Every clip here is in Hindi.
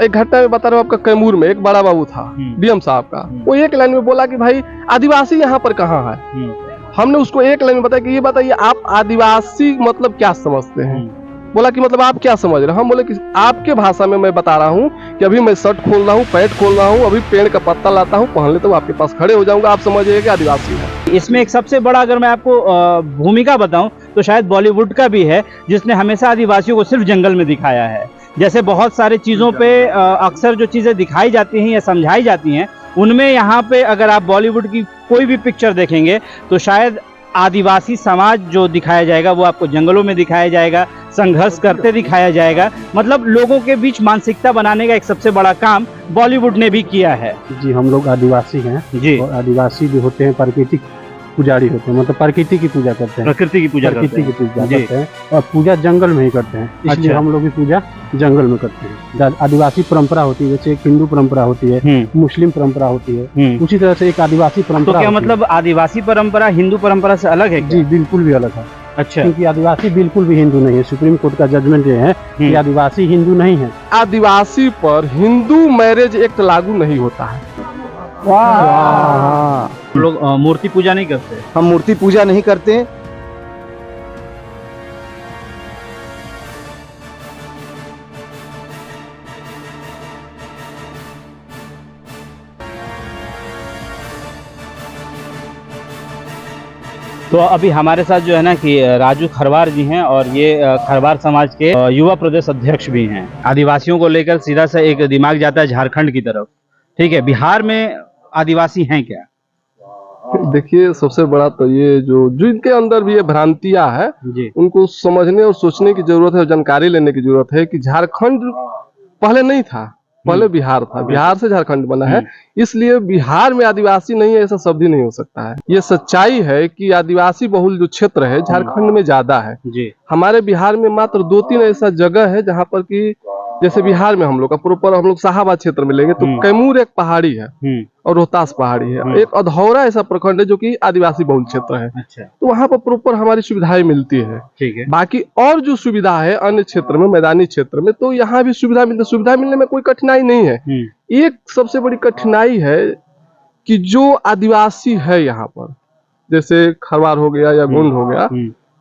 एक घटना में बता रहा हूँ आपका, कैमूर में एक बड़ा बाबू था डीएम साहब का, वो एक लाइन में बोला कि भाई आदिवासी यहाँ पर कहाँ है। हमने उसको एक लाइन में बताया कि ये बताइए आप आदिवासी मतलब क्या समझते हैं। बोला कि मतलब आप क्या समझ रहे हैं। हम बोले कि आपके भाषा में मैं बता रहा हूँ कि अभी मैं शर्ट खोल रहा हूँ, पैंट खोल रहा हूँ, अभी पेड़ का पत्ता लाता हूँ, पहन लेता हूँ, आपके पास खड़े हो जाऊंगा, आप समझिए कि आदिवासी है। इसमें एक सबसे बड़ा अगर मैं आपको भूमिका बताऊं तो शायद बॉलीवुड का भी है, जिसने हमेशा आदिवासियों को सिर्फ जंगल में दिखाया है। जैसे बहुत सारे चीज़ों पे अक्सर जो चीज़ें दिखाई जाती हैं या समझाई जाती हैं, उनमें यहाँ पे अगर आप बॉलीवुड की कोई भी पिक्चर देखेंगे तो शायद आदिवासी समाज जो दिखाया जाएगा वो आपको जंगलों में दिखाया जाएगा, संघर्ष करते दिखाया जाएगा। मतलब लोगों के बीच मानसिकता बनाने का एक सबसे बड़ा काम बॉलीवुड ने भी किया है। जी, हम लोग आदिवासी हैं जी, और आदिवासी भी होते हैं प्राकृतिक पुजारी होते हैं, मतलब प्रकृति की पूजा करते हैं, प्रकृति की पूजा करते हैं और पूजा जंगल में ही करते हैं। इसलिए हम लोग भी पूजा जंगल में करते हैं। आदिवासी परंपरा होती है, जैसे एक हिंदू परंपरा होती है, मुस्लिम परंपरा होती है, उसी तरह से एक आदिवासी परंपरा। तो क्या मतलब आदिवासी परंपरा हिंदू परंपरा से अलग है? जी बिल्कुल भी अलग है। अच्छा, क्योंकि आदिवासी बिल्कुल भी हिंदू नहीं है। सुप्रीम कोर्ट का जजमेंट ये है कि आदिवासी हिंदू नहीं है। आदिवासी पर हिंदू मैरिज एक्ट लागू नहीं होता है। हम लोग मूर्ति पूजा नहीं करते। हम मूर्ति पूजा नहीं करते। तो अभी हमारे साथ जो है ना कि राजू खरवार जी हैं और ये खरवार समाज के युवा प्रदेश अध्यक्ष भी हैं। आदिवासियों को लेकर सीधा सा एक दिमाग जाता है झारखंड की तरफ। ठीक है, बिहार में आदिवासी हैं क्या? देखिए, सबसे बड़ा तो ये जो इनके अंदर भी ये भ्रांतियां है, उनको समझने और सोचने की जरूरत है और जानकारी लेने की जरूरत है कि झारखंड पहले नहीं था, पहले बिहार था, बिहार से झारखंड बना है। इसलिए बिहार में आदिवासी नहीं है ऐसा शब्द ही नहीं हो सकता है। ये सच्चाई है कि आदिवासी बहुल जो क्षेत्र है झारखंड में ज्यादा है। हमारे बिहार में मात्र 2-3 ऐसा जगह है जहाँ पर कि जैसे बिहार में हम लोग का प्रॉपर हम लोग शाहाबाद क्षेत्र में लेंगे तो कैमूर एक पहाड़ी है और रोहतास पहाड़ी है, एक अधौरा ऐसा प्रखंड है जो कि आदिवासी बहुल क्षेत्र है। अच्छा। तो वहाँ पर प्रॉपर हमारी सुविधाएं मिलती है। ठीक है। बाकी और जो सुविधा है अन्य क्षेत्र में, मैदानी क्षेत्र में, तो यहाँ भी सुविधा मिलती है। सुविधा मिलने में कोई कठिनाई नहीं है। एक सबसे बड़ी कठिनाई है कि जो आदिवासी है यहाँ पर, जैसे खरवार हो गया या गोंड हो गया,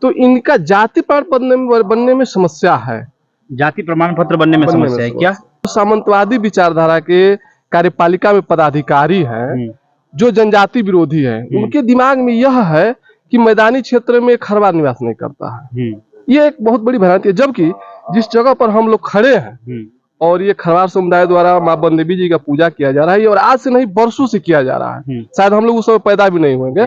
तो इनका जाति प्रमाण बनने में समस्या है। जाति प्रमाण पत्र बनने में समस्या है क्या? सामंतवादी विचारधारा के कार्यपालिका में पदाधिकारी हैं जो जनजाति विरोधी है, उनके दिमाग में यह है कि मैदानी क्षेत्र में खरवार निवास नहीं करता है। ये एक बहुत बड़ी भ्रांति है। जबकि जिस जगह पर हम लोग खड़े हैं और ये खरवार समुदाय द्वारा माँ बन देवी जी का पूजा किया जा रहा है और आज से नहीं बरसों से किया जा रहा है। शायद हम लोग उस समय पैदा भी नहीं होंगे।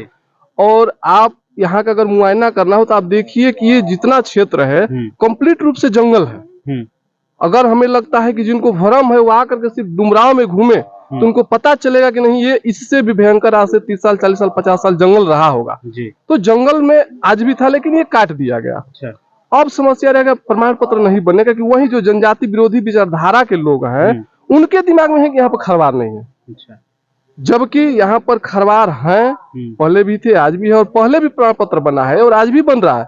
और आप यहाँ का अगर मुआयना करना हो तो आप देखिए कि ये जितना क्षेत्र है कंप्लीट रूप से जंगल है। अगर हमें लगता है कि जिनको भ्रम है वो आकर के सिर्फ डुमराव में घूमे तो उनको पता चलेगा कि नहीं, ये इससे भी भयंकर आज से 30 साल 40 साल 50 साल जंगल रहा होगा। तो जंगल में आज भी था लेकिन ये काट दिया गया। अच्छा। अब समस्या रहेगा प्रमाण पत्र नहीं बनेगा कि वही जो जनजाति विरोधी विचारधारा के लोग हैं उनके दिमाग में है कि यहाँ पर खरवार नहीं है। अच्छा। जबकि यहाँ पर खरवार हैं, पहले भी थे, आज भी है और पहले भी प्रमाण पत्र बना है और आज भी बन रहा है,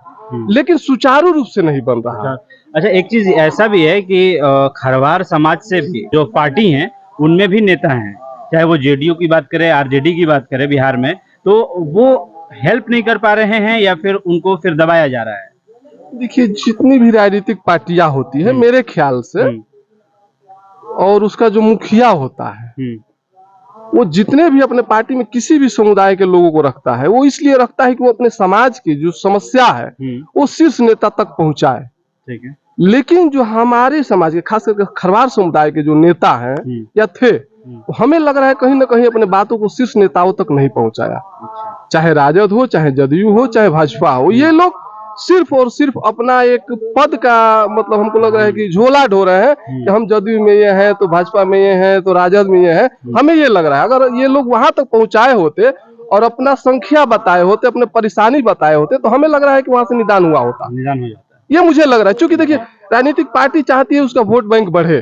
लेकिन सुचारू रूप से नहीं बन रहा। अच्छा, एक चीज ऐसा भी है कि खरवार समाज से भी जो पार्टी हैं उनमें भी नेता हैं, चाहे वो जेडीयू की बात करें, आरजेडी की बात करें बिहार में, तो वो हेल्प नहीं कर पा रहे हैं या फिर उनको फिर दबाया जा रहा है? देखिए, जितनी भी राजनीतिक पार्टियां होती है मेरे ख्याल से, और उसका जो मुखिया होता है वो जितने भी अपने पार्टी में किसी भी समुदाय के लोगों को रखता है, वो इसलिए रखता है कि वो अपने समाज की जो समस्या है वो शीर्ष नेता तक पहुंचाए। ठीक है। लेकिन जो हमारे समाज के खास करके खरवार समुदाय के जो नेता हैं या थे, तो हमें लग रहा है कहीं ना कहीं अपने बातों को शीर्ष नेताओं तक नहीं पहुंचाया। चाहे राजद हो, चाहे जदयू हो, चाहे भाजपा हो, ये लोग सिर्फ और सिर्फ अपना एक पद का मतलब हमको लग रहा है कि झोला ढो रहे हैं कि हम जदयू में ये हैं तो भाजपा में ये हैं तो राजद में ये हैं। हमें ये लग रहा है अगर ये लोग वहां तक पहुंचाए होते और अपना संख्या बताए होते, अपने परेशानी बताए होते, तो हमें लग रहा है कि वहां से निदान हुआ होता। निदान हो जाता। ये मुझे लग रहा है, क्योंकि देखिए राजनीतिक पार्टी चाहती है उसका वोट बैंक बढ़े।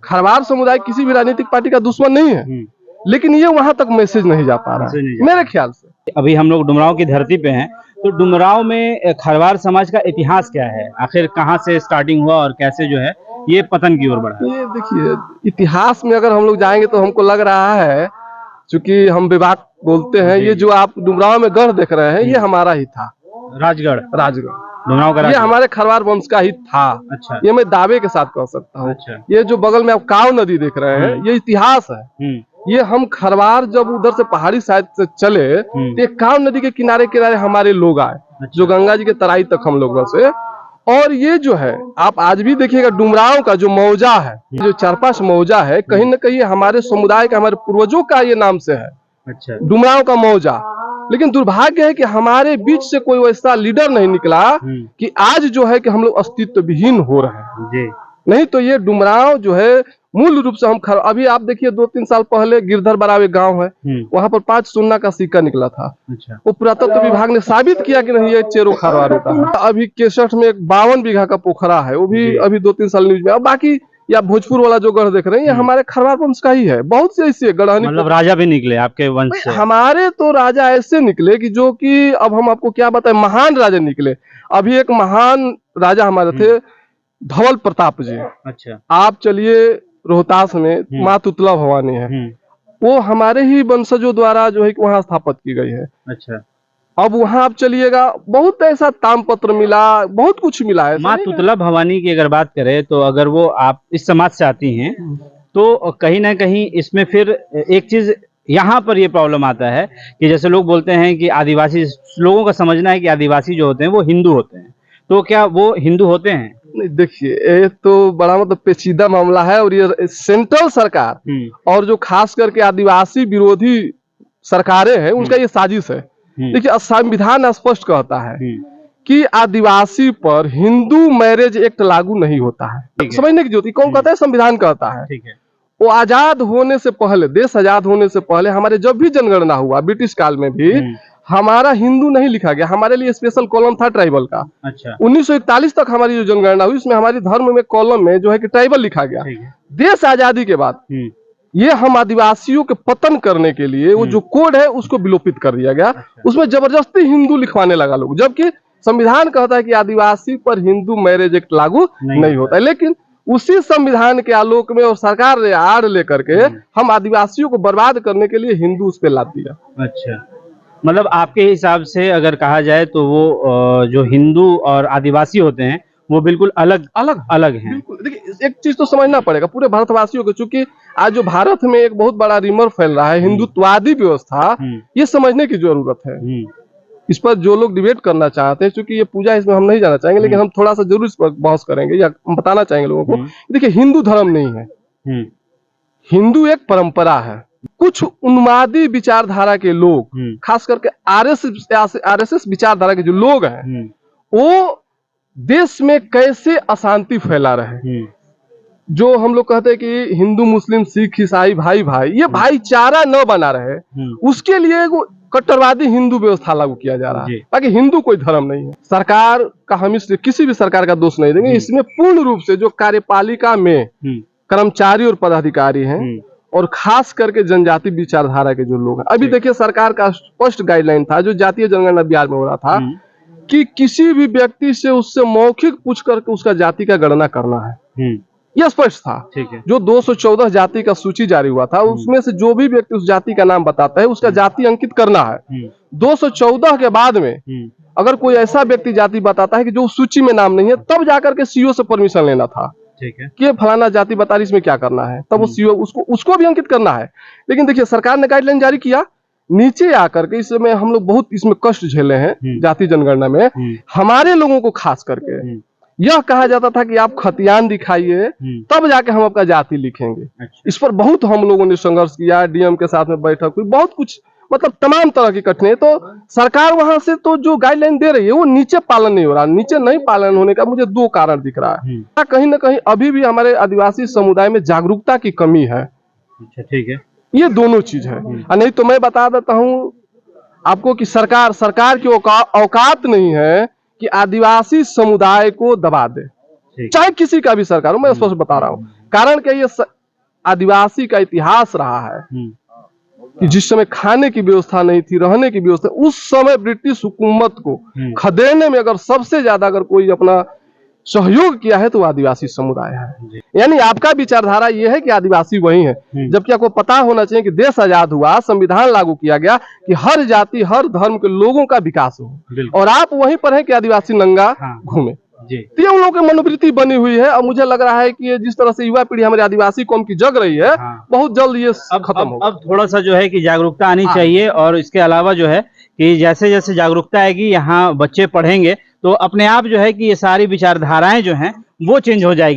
खरवार समुदाय किसी भी राजनीतिक पार्टी का दुश्मन नहीं है, लेकिन ये वहां तक मैसेज नहीं जा पा रहा है मेरे ख्याल से। अभी हम लोग डुमराव की धरती पे हैं, तो डुमराव में खरवार समाज का इतिहास क्या है? आखिर कहाँ से स्टार्टिंग हुआ और कैसे जो है ये पतन की ओर बढ़ा? ये देखिए, इतिहास में अगर हम लोग जाएंगे तो हमको लग रहा है, चूंकि हम विभाग बोलते हैं, ये जो आप डुमरांव में गढ़ देख रहे हैं ये हमारा ही था। राजगढ़? राजगढ़ डुमरांव का ये राजगढ़? हमारे खरवार वंश का ही था। अच्छा। ये मैं दावे के साथ कह सकता हूँ। अच्छा। ये जो बगल में आप काव नदी देख रहे हैं ये इतिहास है। ये हम खरवार जब उधर से पहाड़ी साइड से चले तो ये काव नदी के किनारे किनारे हमारे लोग आए। अच्छा। जो गंगा जी के तराई तक हम लोग बसे। और ये जो है आप आज भी देखिएगा डुमरांव का जो मौजा है, जो चारपास मौजा है, कहीं न कहीं हमारे समुदाय का, हमारे पूर्वजों का ये नाम से है। अच्छा। डुमरांव का मौजा। लेकिन दुर्भाग्य है कि हमारे बीच से कोई वैसा लीडर नहीं निकला कि आज जो है कि हम लोग अस्तित्व विहीन हो रहे हैं जी। नहीं तो ये डुमरांव जो है मूल रूप से हम अभी आप देखिए 2-3 साल पहले गिरधर बराव एक गांव है, वहां पर 5 सोना का सिक्का निकला था। अच्छा। वो पुरातत्व विभाग ने साबित किया कि नहीं ये चेरो खरवारों का है। अभी 61 में एक 52 बीघा का पोखरा है, वो भी अभी 2-3 साल न्यूज में। अब बाकी या भोजपुर वाला जो गढ़ देख रहे हैं ये हमारे खरवार वंश का ही है। बहुत से ऐसे गढ़ानी, मतलब राजा भी निकले आपके वंश से? हमारे तो राजा ऐसे निकले कि जो कि अब हम आपको क्या बताएं, महान राजा निकले। अभी एक महान राजा हमारे थे धवल प्रताप जी। अच्छा। आप चलिए रोहतास में माँ तुतला भवानी है, वो हमारे ही वंशजों द्वारा जो है कि वहाँ स्थापित की गई है। अच्छा। अब वहाँ आप चलिएगा बहुत ऐसा तामपत्र मिला, बहुत कुछ मिला है। माँ तुतला भवानी की अगर बात करें तो अगर वो आप इस समाज से आती हैं तो कहीं ना कहीं इसमें फिर एक चीज यहाँ पर ये प्रॉब्लम आता है कि जैसे लोग बोलते हैं कि आदिवासी, लोगों का समझना है कि आदिवासी जो होते हैं वो हिंदू होते हैं, तो क्या वो हिंदू होते हैं? नहीं देखिए, ये तो बड़ा मतलब पेचीदा मामला है और ये सेंट्रल सरकार और जो खास करके आदिवासी विरोधी सरकारें हैं उनका ये साजिश है। देखिए, संविधान स्पष्ट कहता है कि आदिवासी पर हिंदू मैरिज एक्ट लागू नहीं होता है। समझने की जरूरत, कौन कहता है? संविधान कहता है। ठीक है। वो आजाद होने से पहले, देश आजाद होने से पहले हमारे जब भी जनगणना हुआ ब्रिटिश काल में भी हमारा हिंदू नहीं लिखा गया, हमारे लिए स्पेशल कॉलम था ट्राइबल का। अच्छा। 1941 तक हमारी जो जनगणना हुई उसमें हमारी धर्म में कॉलम में जो है कि ट्राइबल लिखा गया। देश आजादी के बाद ये हम आदिवासियों के पतन करने के लिए वो जो कोड है उसको विलोपित कर दिया गया। उसमें जबरदस्ती हिंदू लिखवाने लगा लोग, जबकि संविधान कहता है कि आदिवासी पर हिंदू मैरिज एक्ट लागू नहीं होता है। लेकिन उसी संविधान के आलोक में और सरकार ने आड़ लेकर के हम आदिवासियों को बर्बाद करने के लिए हिंदू उस पर लाद दिया। अच्छा, मतलब आपके हिसाब से अगर कहा जाए तो वो जो हिंदू और आदिवासी होते हैं वो बिल्कुल अलग अलग हैं। देखिए, एक चीज तो समझना पड़ेगा पूरे भारतवासियों को, चूंकि आज जो भारत में एक बहुत बड़ा रिमर फैल रहा है हिंदुत्ववादी व्यवस्था, ये समझने की जरूरत है। इस पर जो लोग डिबेट करना चाहते हैं, क्योंकि ये पूजा इसमें हम नहीं जाना चाहेंगे, लेकिन हम थोड़ा सा जरूर इस पर बहस करेंगे या हम बताना चाहेंगे लोगों को। देखिए, हिंदू धर्म नहीं है, हिंदू एक परंपरा है। कुछ उन्मादी विचारधारा के लोग, खास करके आरएसएस विचारधारा के जो लोग हैं, वो देश में कैसे अशांति फैला रहे। जो हम लोग कहते हैं कि हिंदू मुस्लिम सिख ईसाई भाई भाई, ये भाईचारा न बना रहे, उसके लिए कट्टरवादी हिंदू व्यवस्था लागू किया जा रहा है। ताकि हिंदू कोई धर्म नहीं है। सरकार का हम इसलिए किसी भी सरकार का दोष नहीं देंगे, इसमें पूर्ण रूप से जो कार्यपालिका में कर्मचारी और पदाधिकारी हैं और खास करके जनजाति विचारधारा के जो लोग हैं। अभी देखिए, सरकार का स्पष्ट गाइडलाइन था जो जातीय जनगणना बिहार में हो रहा था कि किसी भी व्यक्ति से उससे मौखिक पूछ करके उसका जाति का गणना करना है। यह स्पष्ट था। ठीक है। जो 214 जाति का सूची जारी हुआ था उसमें से जो भी व्यक्ति उस जाति का नाम बताता है उसका जाति अंकित करना है। 214 के बाद में अगर कोई ऐसा व्यक्ति जाति बताता है कि जो उस सूची में नाम नहीं है, तब जाकर के सीओ से परमिशन लेना था। ठीक है, कि फलाना जाति बता रही, इसमें क्या करना है, तब वो सीओ उसको भी अंकित करना है। लेकिन देखिए, सरकार ने गाइडलाइन जारी किया, नीचे आकर के इसमें हम लोग बहुत इसमें कष्ट झेले हैं। जाति जनगणना में हमारे लोगों को खास करके यह कहा जाता था कि आप खतियान दिखाइए तब जाके हम आपका जाति लिखेंगे। अच्छा। इस पर बहुत हम लोगों ने संघर्ष किया, डीएम के साथ में बैठक हुई, बहुत कुछ, मतलब तमाम तरह की कठिनाई। तो सरकार वहां से तो जो गाइडलाइन दे रही है वो नीचे पालन नहीं हो रहा। नीचे नहीं पालन होने का मुझे 2 कारण दिख रहा है। कहीं ना कहीं अभी भी हमारे आदिवासी समुदाय में जागरूकता की कमी है। अच्छा, ठीक है, ये दोनों चीज है। नहीं तो मैं बता देता हूँ आपको कि सरकार की औकात नहीं है कि आदिवासी समुदाय को दबा दे, चाहे किसी का भी सरकार हो। मैं स्पष्ट बता रहा हूँ, कारण क्या, ये आदिवासी का इतिहास रहा है कि जिस समय खाने की व्यवस्था नहीं थी, रहने की व्यवस्था, उस समय ब्रिटिश हुकूमत को खदेड़ने में अगर सबसे ज्यादा अगर कोई अपना सहयोग किया है तो वो आदिवासी समुदाय है। यानी आपका विचारधारा ये है कि आदिवासी वही है, जबकि आपको पता होना चाहिए कि देश आजाद हुआ, संविधान लागू किया गया कि हर जाति हर धर्म के लोगों का विकास हो, और आप वहीं पर है कि आदिवासी नंगा घूमे। तो ये उन लोगों की मनोवृत्ति बनी हुई है, और मुझे लग रहा है कि ये जिस तरह से युवा पीढ़ी हमारी आदिवासी कौम की जग रही है, बहुत जल्द ये खत्म होगा। अब थोड़ा सा जो है कि जागरूकता आनी चाहिए, और इसके अलावा जो है कि जैसे जैसे जागरूकता आएगी, यहाँ बच्चे पढ़ेंगे तो अपने आप जो है कि ये सारी विचारधाराएं जो हैं वो चेंज हो जाएगी।